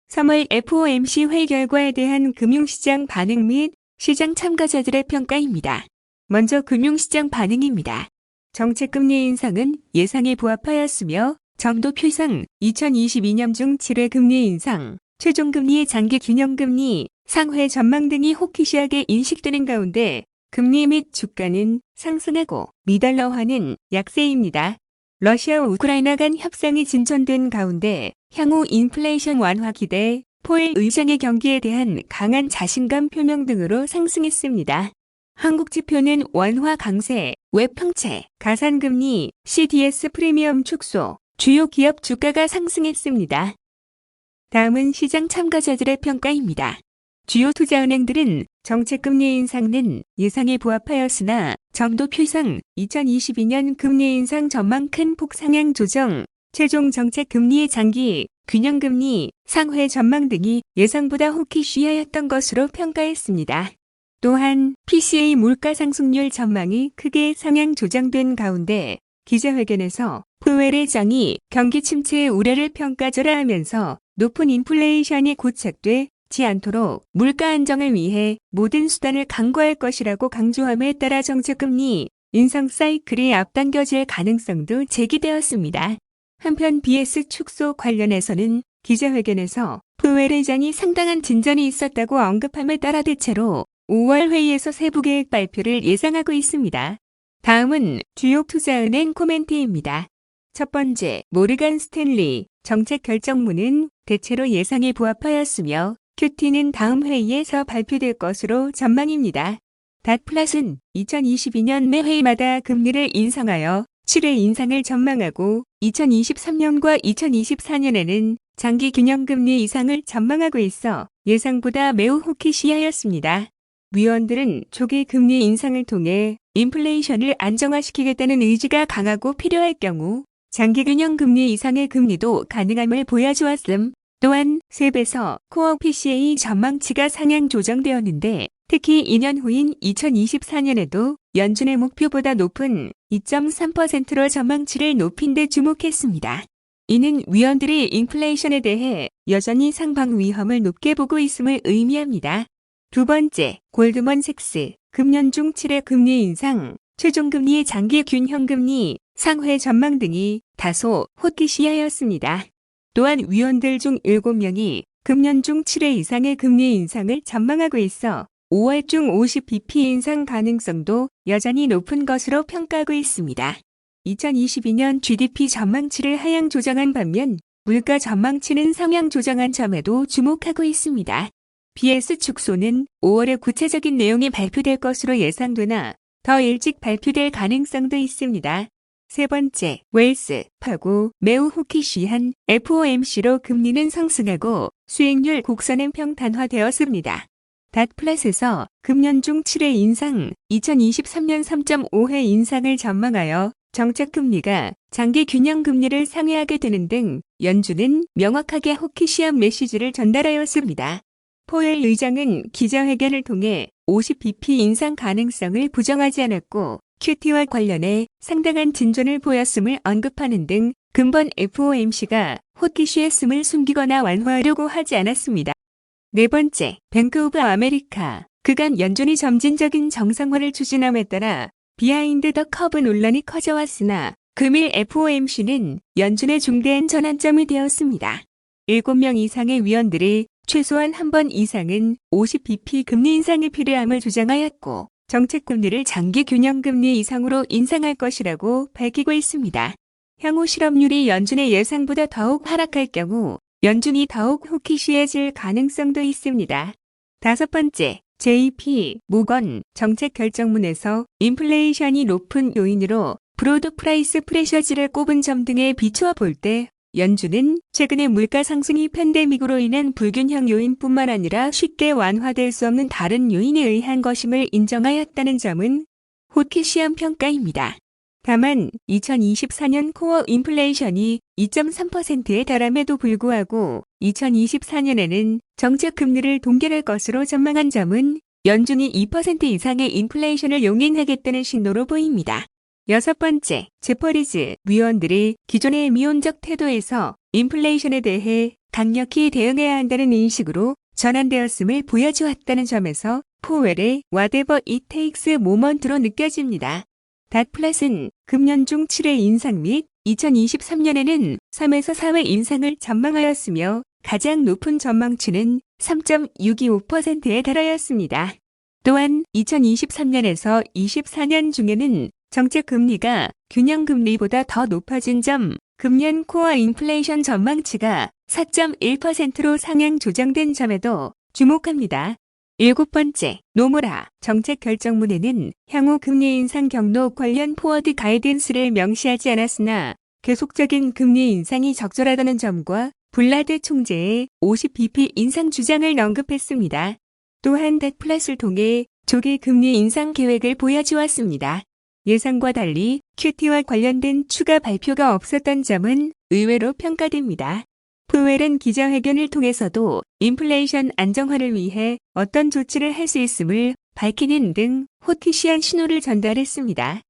3월 FOMC 회의 결과에 대한 금융시장 반응 및 시장 참가자들의 평가입니다. 먼저 금융시장 반응입니다. 정책금리 인상은 예상에 부합하였으며 점도 표상 2022년 중 7회 금리 인상, 최종금리의 장기 균형금리, 상회 전망 등이 호키시하게 인식되는 가운데 금리 및 주가는 상승하고 미달러화는 약세입니다. 러시아와 우크라이나 간 협상이 진전된 가운데 향후 인플레이션 완화 기대, 포웰 의장의 경기에 대한 강한 자신감 표명 등으로 상승했습니다. 한국 지표는 원화 강세, 웹 평채, 가산금리, CDS 프리미엄 축소, 주요 기업 주가가 상승했습니다. 다음은 시장 참가자들의 평가입니다. 주요 투자은행들은 정책금리 인상은 예상에 부합하였으나 점도 표상 2022년 금리 인상 전망 큰 폭 상향 조정, 최종 정책 금리의 장기, 균형금리, 상회 전망 등이 예상보다 호키시하였던 것으로 평가했습니다. 또한 PCE 물가 상승률 전망이 크게 상향 조정된 가운데 기자회견에서 포웰 의장이 경기 침체의 우려를 평가절하하면서 높은 인플레이션이 고착되지 않도록 물가 안정을 위해 모든 수단을 강구할 것이라고 강조함에 따라 정책금리 인상 사이클이 앞당겨질 가능성도 제기되었습니다. 한편 BS 축소 관련해서는 기자회견에서 포웰 의장이 상당한 진전이 있었다고 언급함에 따라 대체로 5월 회의에서 세부 계획 발표를 예상하고 있습니다. 다음은 주요 투자은행 코멘트입니다. 첫 번째, 모르간 스탠리 정책 결정문은 대체로 예상에 부합하였으며 QT는 다음 회의에서 발표될 것으로 전망입니다. 닷플랫은 2022년 매 회의마다 금리를 인상하여 7회 인상을 전망하고 2023년과 2024년에는 장기 균형금리 이상을 전망하고 있어 예상보다 매우 호키시하였습니다. 위원들은 초기 금리 인상을 통해 인플레이션을 안정화시키겠다는 의지가 강하고 필요할 경우 장기 균형금리 이상의 금리도 가능함을 보여주었음. 또한 셉에서 코어 PCA 전망치가 상향 조정되었는데 특히 2년 후인 2024년에도 연준의 목표보다 높은 2.3%로 전망치를 높인 데 주목했습니다. 이는 위원들이 인플레이션에 대해 여전히 상방 위험을 높게 보고 있음을 의미합니다. 두 번째, 골드먼색스 금년 중 7회 금리 인상, 최종금리의 장기 균형금리, 상회 전망 등이 다소 호키시하였습니다. 또한 위원들 중 7명이 금년 중 7회 이상의 금리 인상을 전망하고 있어 5월 중 50bp 인상 가능성도 여전히 높은 것으로 평가하고 있습니다. 2022년 GDP 전망치를 하향 조정한 반면 물가 전망치는 상향 조정한 점에도 주목하고 있습니다. BS 축소는 5월에 구체적인 내용이 발표될 것으로 예상되나 더 일찍 발표될 가능성도 있습니다. 세 번째, 웰스 파고 매우 호키시한 FOMC로 금리는 상승하고 수익률 곡선은 평단화되었습니다. 닷플랫에서 금년 중 7회 인상, 2023년 3.5회 인상을 전망하여 정책금리가 장기 균형금리를 상회하게 되는 등 연준은 명확하게 호키시한 메시지를 전달하였습니다. 포웰 의장은 기자회견을 통해 50bp 인상 가능성을 부정하지 않았고 QT와 관련해 상당한 진전을 보였음을 언급하는 등 근본 FOMC가 호키시했음을 숨기거나 완화하려고 하지 않았습니다. 네 번째, 뱅크 오브 아메리카 그간 연준이 점진적인 정상화를 추진함에 따라 비하인드 더 커브 논란이 커져왔으나 금일 FOMC는 연준의 중대한 전환점이 되었습니다. 7명 이상의 위원들이 최소한 한 번 이상은 50bp 금리 인상이 필요함을 주장하였고 정책금리를 장기 균형금리 이상으로 인상할 것이라고 밝히고 있습니다. 향후 실업률이 연준의 예상보다 더욱 하락할 경우 연준이 더욱 호키시해질 가능성도 있습니다. 다섯 번째, JP 모건 정책 결정문에서 인플레이션이 높은 요인으로 브로드 프라이스 프레셔지를 꼽은 점 등에 비추어 볼 때 연준은 최근의 물가 상승이 팬데믹으로 인한 불균형 요인뿐만 아니라 쉽게 완화될 수 없는 다른 요인에 의한 것임을 인정하였다는 점은 호키시한 평가입니다. 다만 2024년 코어 인플레이션이 2.3%에 달함에도 불구하고 2024년에는 정책 금리를 동결할 것으로 전망한 점은 연준이 2% 이상의 인플레이션을 용인하겠다는 신호로 보입니다. 여섯 번째, 제퍼리즈 위원들이 기존의 미온적 태도에서 인플레이션에 대해 강력히 대응해야 한다는 인식으로 전환되었음을 보여주었다는 점에서 포웰의 Whatever it takes 모먼트로 느껴집니다. 닷플랫은 금년 중 7회 인상 및 2023년에는 3에서 4회 인상을 전망하였으며 가장 높은 전망치는 3.625%에 달하였습니다. 또한 2023년에서 24년 중에는 정책 금리가 균형 금리보다 더 높아진 점, 금년 코어 인플레이션 전망치가 4.1%로 상향 조정된 점에도 주목합니다. 7번째, 노무라 정책 결정문에는 향후 금리 인상 경로 관련 포워드 가이던스를 명시하지 않았으나 계속적인 금리 인상이 적절하다는 점과 블라드 총재의 50bp 인상 주장을 언급했습니다. 또한 닷플랫을 통해 조기 금리 인상 계획을 보여주었습니다. 예상과 달리 QT와 관련된 추가 발표가 없었던 점은 의외로 평가됩니다. 포웰은 기자회견을 통해서도 인플레이션 안정화를 위해 어떤 조치를 할 수 있음을 밝히는 등 호키시한 신호를 전달했습니다.